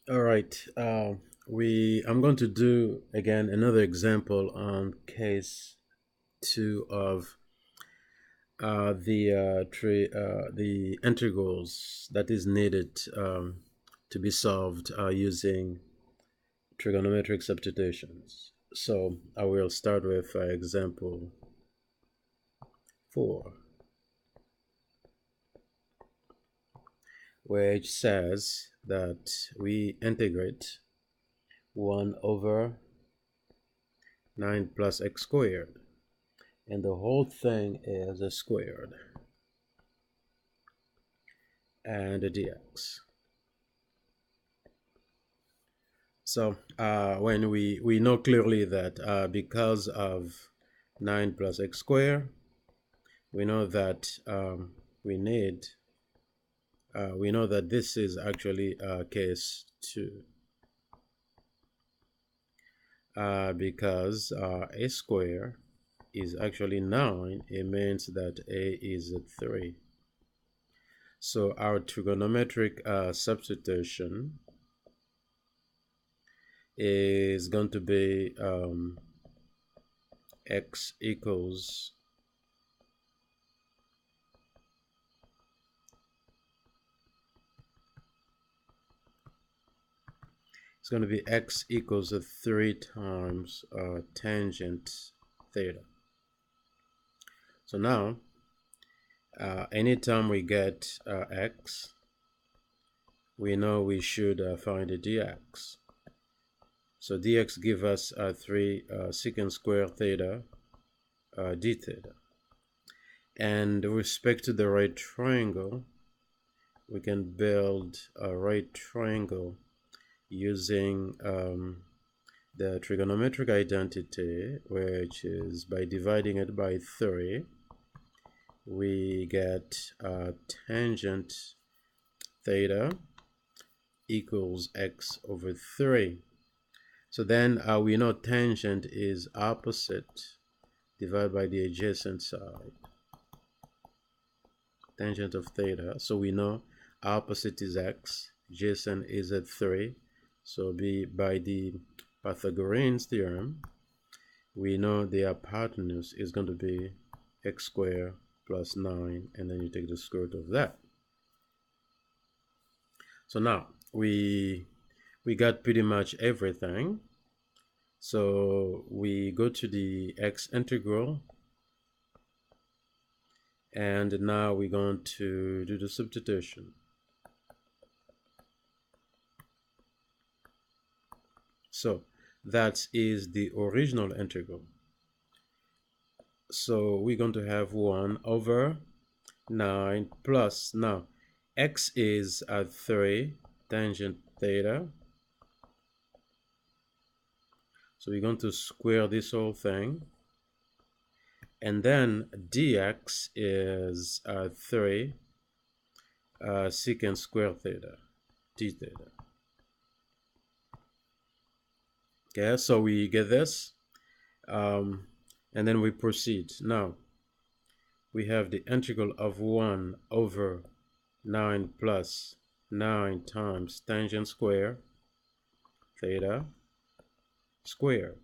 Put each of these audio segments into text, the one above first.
All right. I'm going to do again another example on case 2 of the integrals that is needed to be solved using trigonometric substitutions. So I will start with example 4, which says that we integrate 1 over 9 plus x squared, and the whole thing is squared and a dx. So when we know clearly that because of 9 plus x squared, we know that we know that this is actually case 2 because a square is actually 9. It means that a is 3. So our trigonometric substitution is going to be x equals it's going to be x equals 3 times tangent theta. So now anytime we get x, we know we should find a dx. So dx give us 3 secant square theta d theta. And with respect to the right triangle, we can build a right triangle using the trigonometric identity, which is by dividing it by 3, we get tangent theta equals x over 3. So then we know tangent is opposite divided by the adjacent side. Tangent of theta. So we know opposite is x, adjacent is at 3. So by the Pythagorean theorem, we know the hypotenuse is going to be x squared plus 9, and then you take the square root of that. So now we got pretty much everything. So we go to the x integral, and now we're going to do the substitution. So that is the original integral. So we're going to have 1 over 9 plus, now x is at 3 tangent theta. So we're going to square this whole thing. And then dx is 3 secant square theta, d theta. Okay, so we get this. And then we proceed. Now, we have the integral of 1 over 9 plus 9 times tangent square theta squared.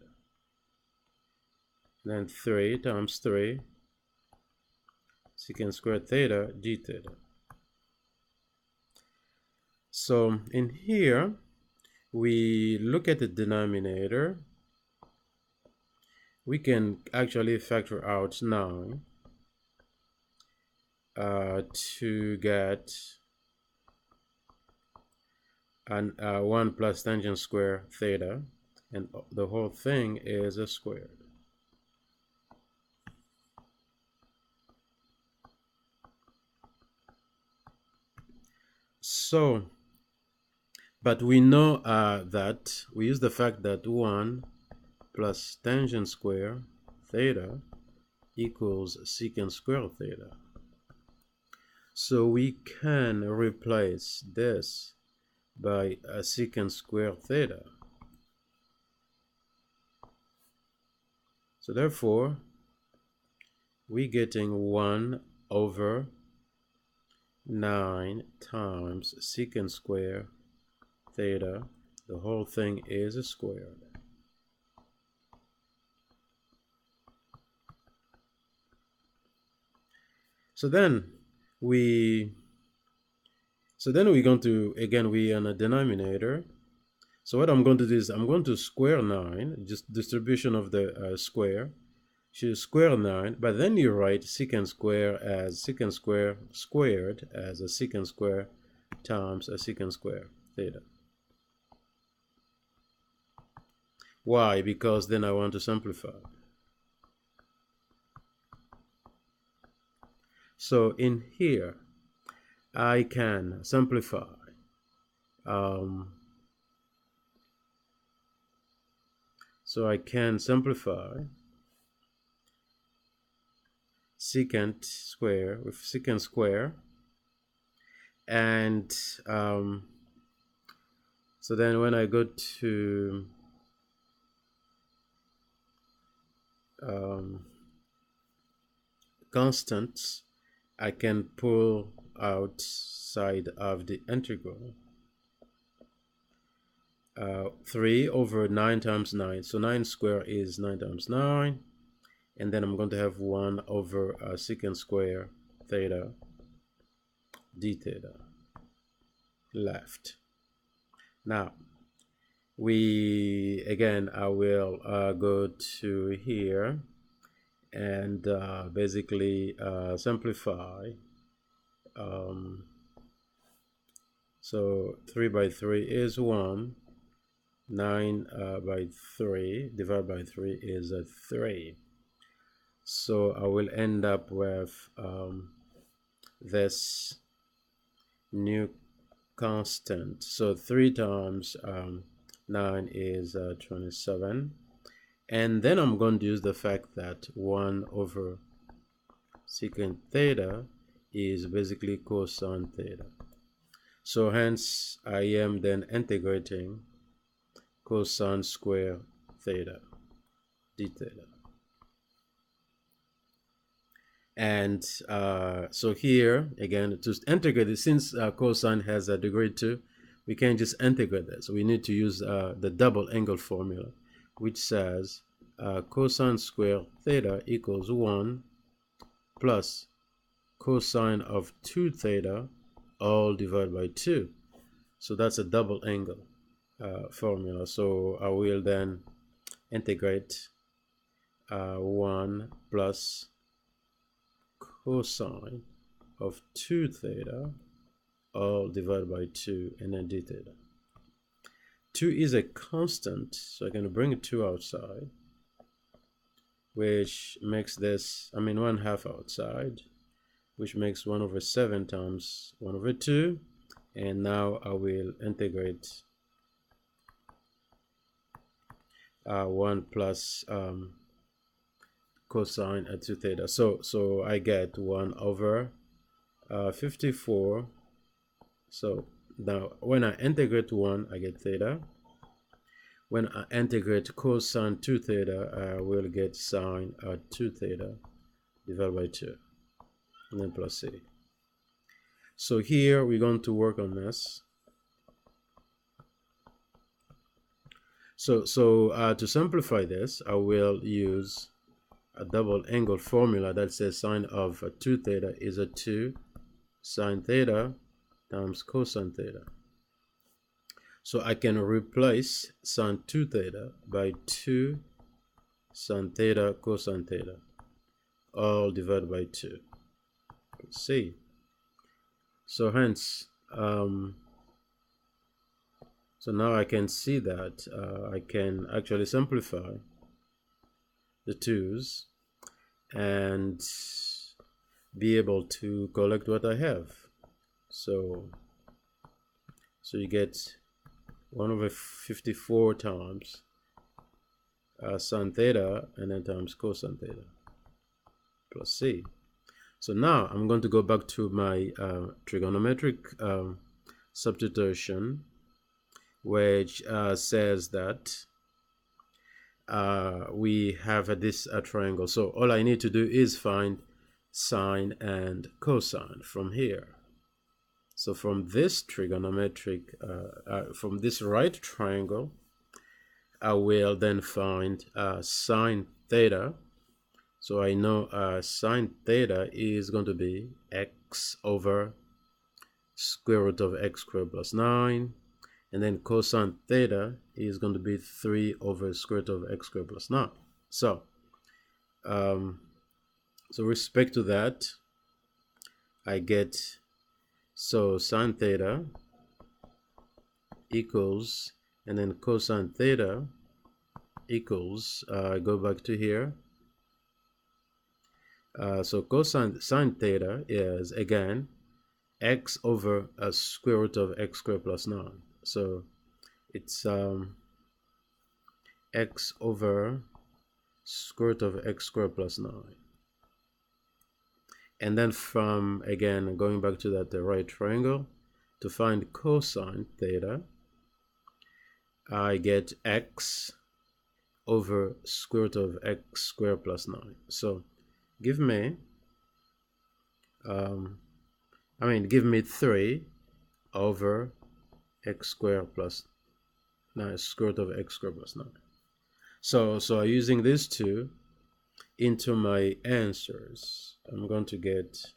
And then 3 times 3 secant square theta d theta. So in here, we look at the denominator. We can actually factor out 9 to get 1 plus tangent square theta, and the whole thing is squared. So, but we know that we use the fact that 1 plus tangent square theta equals secant square theta. So we can replace this by a secant square theta. So therefore, we're getting 1 over 9 times secant square theta, the whole thing is squared. So then we're going to, again, we on a denominator. So what I'm going to do is I'm going to square 9, just distribution of the square. So you square 9, but then you write secant square as secant square squared as a secant square times a secant square theta. Why? Because then I want to simplify. So in here, I can simplify. So I can simplify secant square with secant square, and so then when I go to constants, I can pull outside of the integral 3 over 9 times 9. So 9 square is 9 times 9. And then I'm going to have 1 over secant square theta d theta left. Now, I will go to here and basically simplify. So 3 by 3 is 1. 9 by 3 divided by 3 is 3. So I will end up with this new constant. So 3 times 9 is 27. And then I'm going to use the fact that 1 over secant theta is basically cosine theta. So hence I am then integrating cosine square theta d theta. And so here again, to integrate it, since cosine has a degree 2, we can't just integrate that. So we need to use the double angle formula, which says cosine square theta equals 1 plus cosine of 2 theta all divided by 2. So that's a double angle formula. So I will then integrate 1 plus cosine of 2 theta all divided by 2 and then d theta. 2 is a constant, so I can bring 2 outside, which makes this, 1/2 outside, which makes 1 over 7 times 1 over 2. And now I will integrate 1 plus cosine at 2 theta. So I get 1 over 54. So now when I integrate 1, I get theta. When I integrate cosine 2 theta, I will get sine 2 theta divided by 2, and then plus c. So here we're going to work on this. So to simplify this, I will use a double angle formula that says sine of 2 theta is a 2 sine theta times cosine theta. So I can replace sine 2 theta by 2 sine theta cosine theta all divided by 2. Let's see. So hence, so now I can see that I can actually simplify the 2's and be able to collect what I have. So you get 1 over 54 times sine theta and then times cosine theta plus c. So now I'm going to go back to my trigonometric substitution, which says that we have this triangle. So all I need to do is find sine and cosine from here. So from this trigonometric, from this right triangle, I will then find sine theta. So I know sine theta is going to be x over square root of x squared plus 9. And then cosine theta is going to be 3 over square root of x squared plus 9. So, respect to that, I get, so sine theta equals, and then cosine theta equals, go back to here. So sine theta is, again, x over a square root of x squared plus 9. So it's x over square root of x squared plus 9. And then from, again, going back to that right triangle, to find cosine theta, I get x over square root of x squared plus 9. So give me, give me 3 over x squared plus 9, square root of x squared plus 9. So I'm using these two into my answers. I'm going to get,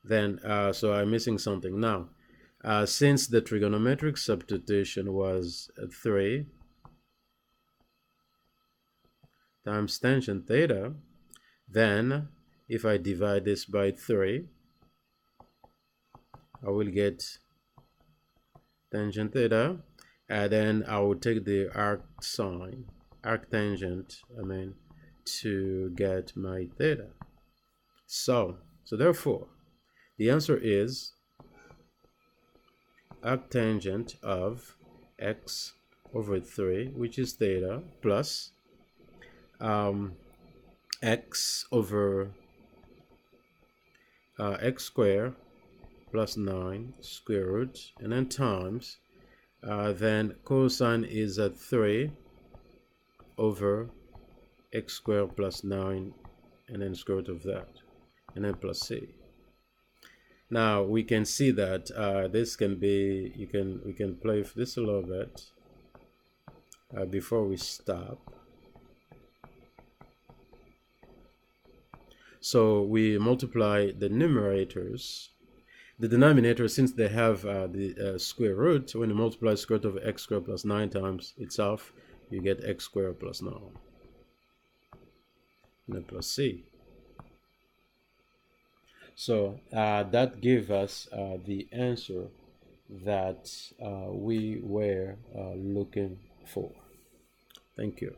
then, so I'm missing something. Now, since the trigonometric substitution was 3 times tangent theta, then if I divide this by 3, I will get tangent theta, and then I will take the arctangent, to get my theta. So therefore, the answer is arctangent of x over 3, which is theta, plus x over x squared plus 9 square root, and then times, then cosine is at 3 over x squared plus 9, and then square root of that, and then plus c. Now we can see that this can be, we can play with this a little bit before we stop. So we multiply the numerators. The denominator, since they have the square root, when you multiply square root of x squared plus 9 times itself, you get x squared plus 9, and then plus c. So that gives us the answer that we were looking for. Thank you.